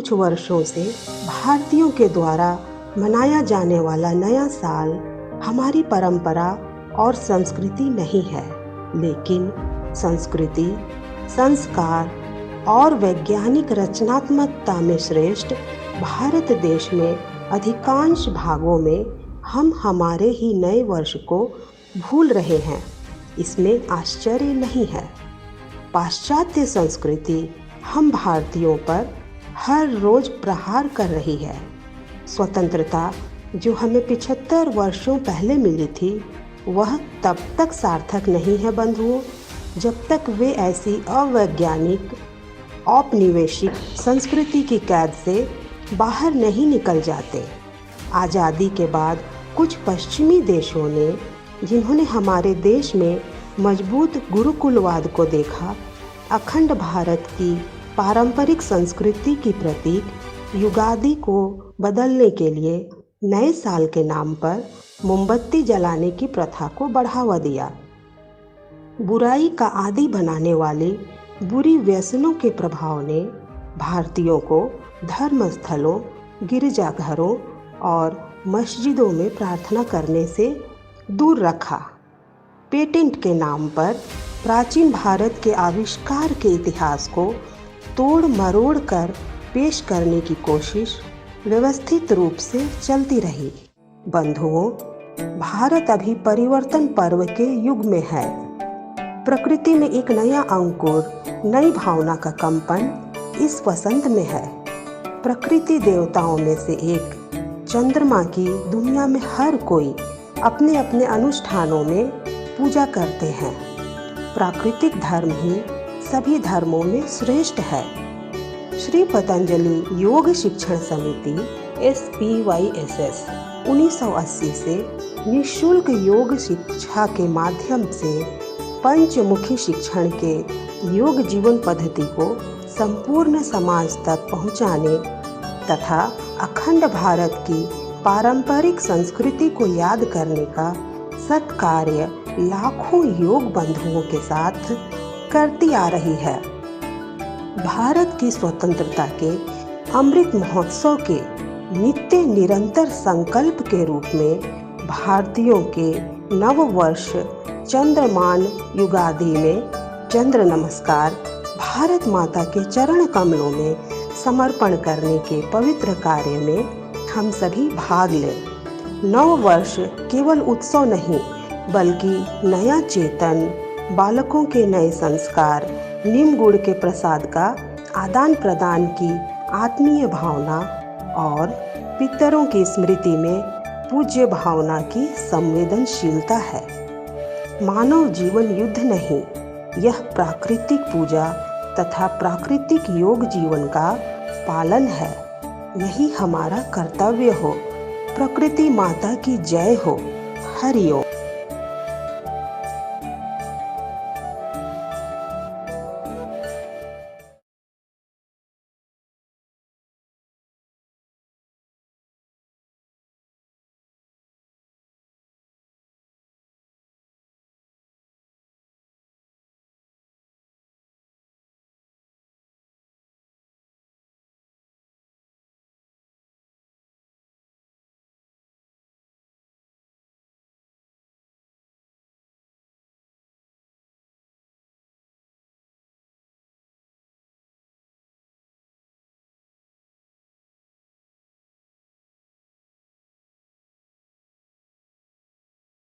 कुछ वर्षों से भारतीयों के द्वारा मनाया जाने वाला नया साल हमारी परंपरा और संस्कृति नहीं है, लेकिन संस्कृति, संस्कार और वैज्ञानिक रचनात्मकता में श्रेष्ठ भारत देश में अधिकांश भागों में हम हमारे ही नए वर्ष को भूल रहे हैं। इसमें आश्चर्य नहीं है। पाश्चात्य संस्कृति हम भारतीयों पर हर रोज प्रहार कर रही है। स्वतंत्रता जो हमें 75 वर्षों पहले मिली थी, वह तब तक सार्थक नहीं है बंधुओं, जब तक वे ऐसी अवैज्ञानिक औपनिवेशिक संस्कृति की कैद से बाहर नहीं निकल जाते। आज़ादी के बाद कुछ पश्चिमी देशों ने, जिन्होंने हमारे देश में मजबूत गुरुकुलवाद को देखा, अखंड भारत की पारंपरिक संस्कृति की प्रतीक युगादि को बदलने के लिए नए साल के नाम पर मोमबत्ती जलाने की प्रथा को बढ़ावा दिया। बुराई का आदी बनाने वाली बुरी व्यसनों के प्रभाव ने भारतीयों को धर्मस्थलों, गिरजाघरों और मस्जिदों में प्रार्थना करने से दूर रखा। पेटेंट के नाम पर प्राचीन भारत के आविष्कार के इतिहास को तोड़ मरोड़ कर पेश करने की कोशिश व्यवस्थित रूप से चलती रही। बंधुओं, भारत अभी परिवर्तन पर्व के युग में है। प्रकृति में एक नया अंकुर, नई भावना का कंपन इस वसंत में है। प्रकृति देवताओं में से एक चंद्रमा की दुनिया में हर कोई अपने अपने अनुष्ठानों में पूजा करते हैं। प्राकृतिक धर्म ही सभी धर्मों में श्रेष्ठ है। श्री पतंजलि योग शिक्षण समिति SPYSS 1980 से निःशुल्क योग शिक्षा के माध्यम से पंचमुखी शिक्षण के योग जीवन पद्धति को संपूर्ण समाज तक पहुंचाने तथा अखंड भारत की पारंपरिक संस्कृति को याद करने का सत्कार्य लाखों योग बंधुओं के साथ करती आ रही है। भारत की स्वतंत्रता के अमृत महोत्सव के नित्य निरंतर संकल्प के रूप में भारतीयों के नव वर्ष चंद्रमान युगादि में चंद्र नमस्कार भारत माता के चरण कमलों में समर्पण करने के पवित्र कार्य में हम सभी भाग लें। नव वर्ष केवल उत्सव नहीं, बल्कि नया चेतन, बालकों के नए संस्कार, नीम गुड़ के प्रसाद का आदान प्रदान की आत्मीय भावना और पितरों की स्मृति में पूज्य भावना की संवेदनशीलता है। मानव जीवन युद्ध नहीं, यह प्राकृतिक पूजा तथा प्राकृतिक योग जीवन का पालन है। यही हमारा कर्तव्य हो। प्रकृति माता की जय हो। हरि ओम।